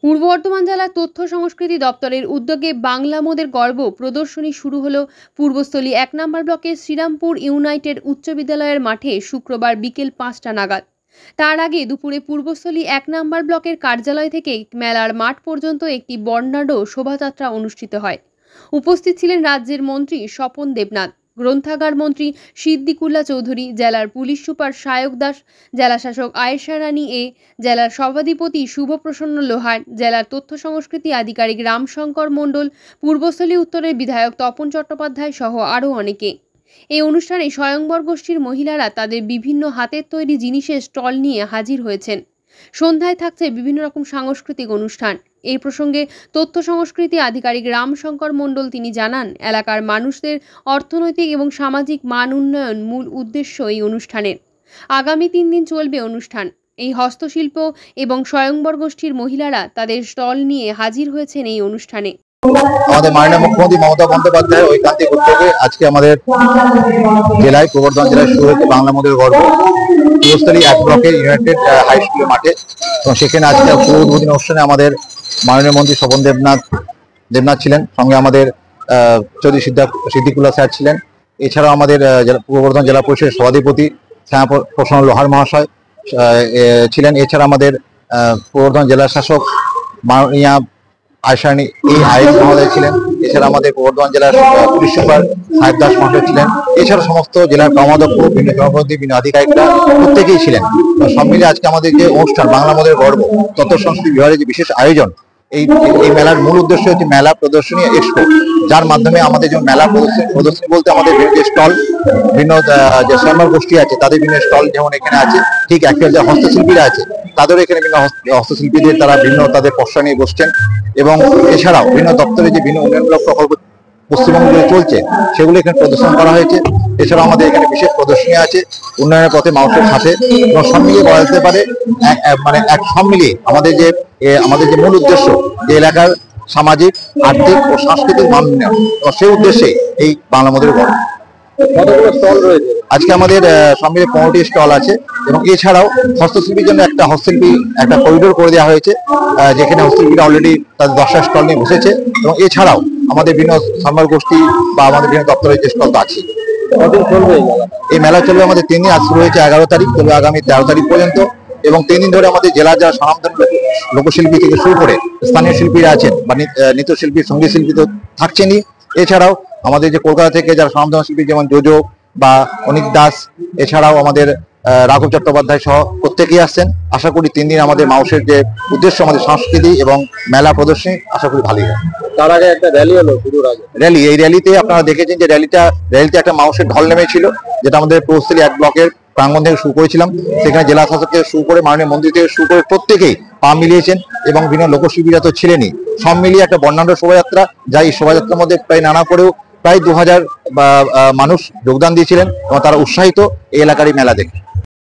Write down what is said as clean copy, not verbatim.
পূর্ব বর্ধমান জেলার তথ্য সংস্কৃতি দপ্তরের উদ্যোগে বাংলা মোদের গর্ব প্রদর্শনী শুরু হলো পূর্বস্থলী ১ নম্বর ব্লকের শ্রীরামপুর ইউনাইটেড উচ্চ বিদ্যালয়ের মাঠে শুক্রবার বিকেল ৫টা নাগাদ। তার আগে দুপুরে পূর্বস্থলী ১ নম্বর ব্লকের কার্যালয় থেকে মেলার মাঠ পর্যন্ত একটি বর্ণাঢ্য শোভাযাত্রা অনুষ্ঠিত হয়। উপস্থিত ছিলেন রাজ্যের মন্ত্রী স্বপন দেবনাথ, গ্রন্থাগার মন্ত্রী সিদ্দিকুল্লাহ চৌধুরী, জেলার পুলিশ সুপার সায়ক দাস, জেলা শাসক আয়েশা রানী এ, জেলার সভাধিপতি শুভপ্রসন্ন লোহার, জেলার তথ্য সংস্কৃতি আধিকারিক রামশঙ্কর মণ্ডল, পূর্বস্থলী উত্তরের বিধায়ক তপন চট্টোপাধ্যায় সহ আরও অনেকে। এই অনুষ্ঠানে স্বয়ংবর গোষ্ঠীর মহিলারা তাদের বিভিন্ন হাতের তৈরি জিনিসের স্টল নিয়ে হাজির হয়েছেন। সন্ধ্যায় থাকছে বিভিন্ন রকম সাংস্কৃতিক অনুষ্ঠান। এই প্রসঙ্গে তথ্য সংস্কৃতি আধিকারিক রামশঙ্কর মণ্ডল তিনি জানান, এলাকার মানুষদের অর্থনৈতিক এবং সামাজিক মান উন্নয়ন মূল উদ্দেশ্য এই অনুষ্ঠানের। আগামী ৩ দিন চলবে অনুষ্ঠান। এই হস্তশিল্প এবং স্বয়ংবর গোষ্ঠীর মহিলারা তাদের স্টল নিয়ে হাজির হয়েছেন এই অনুষ্ঠানে। আমাদের মাননীয় মুখ্যমন্ত্রী মমতা বন্দ্যোপাধ্যায় ঐকান্তিক উদ্যোগে আজকে আমাদের জেলায় পূর্ব বর্ধমান জেলায় শুরু হয়েছে বাংলা মোদের গর্ব পূর্বস্থলী ১ ব্লকের ইউনাইটেড হাই স্কুলের মাঠে। এবং সেখানে আজকে পুরো উদ্বোধনী অনুষ্ঠানে আমাদের মাননীয় মন্ত্রী স্বপন দেবনাথ ছিলেন, সঙ্গে আমাদের চৌধুরী সিদ্দিকুল্লাহ স্যার ছিলেন। এছাড়াও আমাদের পূর্ব বর্ধমান জেলা পরিষদের সভাধিপতি শ্যামাপ্রসন্ন লোহার মহাশয় ছিলেন। এছাড়া আমাদের পূর্ব বর্ধমান জেলা শাসক মাননীয়া আয়েশা রানী মহোদয় ছিলেন। এছাড়া আমাদের পূর্ব বর্ধমান জেলার পুলিশ সুপার সায়ক দাস মহাশয় ছিলেন। এছাড়া সমস্ত জেলার কর্মাধ্যক্ষ, বিভিন্ন জনপ্রতিনিধি, বিভিন্ন আধিকারিকরা প্রত্যেকেই ছিলেন। সব মিলে আজকে আমাদের যে অনুষ্ঠান বাংলা মোদের গর্ব তথ্য সংস্কৃতি বিভাগের যে বিশেষ আয়োজন, এই মেলার মূল উদ্দেশ্য হচ্ছে মেলা প্রদর্শনী এক্সপো, যার মাধ্যমে আমাদের যে মেলা প্রদর্শনী বলতে আমাদের যে স্টল, বিভিন্ন যে স্বয়ংবর গোষ্ঠী আছে তাদের বিভিন্ন স্টল যেমন এখানে আছে, ঠিক একই যে হস্তশিল্পীরা আছে তাদেরও এখানে বিভিন্ন হস্তশিল্পীদের তারা বিভিন্ন তাদের পসরা নিয়ে বসছেন। এবং এছাড়াও বিভিন্ন দপ্তরে যে বিভিন্ন উন্নয়নমূলক প্রকল্প পশ্চিমবঙ্গে চলছে সেগুলো এখানে প্রদর্শন করা হয়েছে। এছাড়াও আমাদের এখানে বিশেষ প্রদর্শনী আছে উন্নয়নের পথে মানুষের সাথে, এবং সব মিলিয়ে বলা যেতে পারে সব মিলিয়ে আমাদের যে মূল উদ্দেশ্য যে এলাকার সামাজিক, আর্থিক ও সাংস্কৃতিক মান উন্নয়ন, এবং সেই উদ্দেশ্যে এই বাংলা মোদের গর্ব। কতগুলো স্টল রয়েছে আজকে আমাদের? সব মিলিয়ে 15টি স্টল আছে। এবং এছাড়াও হস্তশিল্পীর জন্য একটা করিডোর করে দেওয়া হয়েছে, যেখানে হস্তশিল্পীরা অলরেডি তাদের 10টা স্টল নিয়ে বসেছে। এবং এছাড়াও আমাদের বিভিন্ন স্বয়ংবর গোষ্ঠী বা আমাদের বিভিন্ন দপ্তরের যে স্টল আছে। এই মেলা চলবে আমাদের 3 দিন। আজ শুরু হয়েছে 11 তারিখ, চলবে আগামী 13 তারিখ পর্যন্ত। এবং 3 দিন ধরে আমাদের জেলার যারা স্বনামধন্য লোকশিল্পী থেকে শুরু করে স্থানীয় শিল্পীরা আছেন বা নৃত্যশিল্পী, সঙ্গীত শিল্পী তো থাকছেনই। এছাড়াও আমাদের যে কলকাতা থেকে যারা স্বনামধন্য শিল্পী যেমন জোজো বা অনিক দাস, এছাড়াও আমাদের রাঘব চট্টোপাধ্যায় সহ প্রত্যেকেই আসছেন। আশা করি 3 দিন আমাদের মানুষের যে উদ্দেশ্য আমাদের সংস্কৃতি এবং মেলা প্রদর্শনী, আশা করি ভালোই হয়। তার আগে একটা র্যালি হলো, এই র্যালিতে আপনারা দেখেছেন যে র্যালিতে একটা মানুষের ঢল নেমেছিল, যেটা আমাদের পূর্বস্থলী 1 ব্লকের প্রাঙ্গণ থেকে শুরু করেছিলাম। সেখানে জেলা শাসক থেকে শুরু করে মাননীয় মন্ত্রী থেকে শুরু করে প্রত্যেকেই পা মিলিয়েছেন, এবং বিভিন্ন লোকশিল্পীরা তো ছিলেনই। সব মিলিয়ে একটা বর্ণাঢ্য শোভাযাত্রা, যা এই শোভাযাত্রার মধ্যে প্রায় 2000 মানুষ যোগদান দিয়েছিলেন, এবং তারা উৎসাহিত এই এলাকার মেলা দেখে।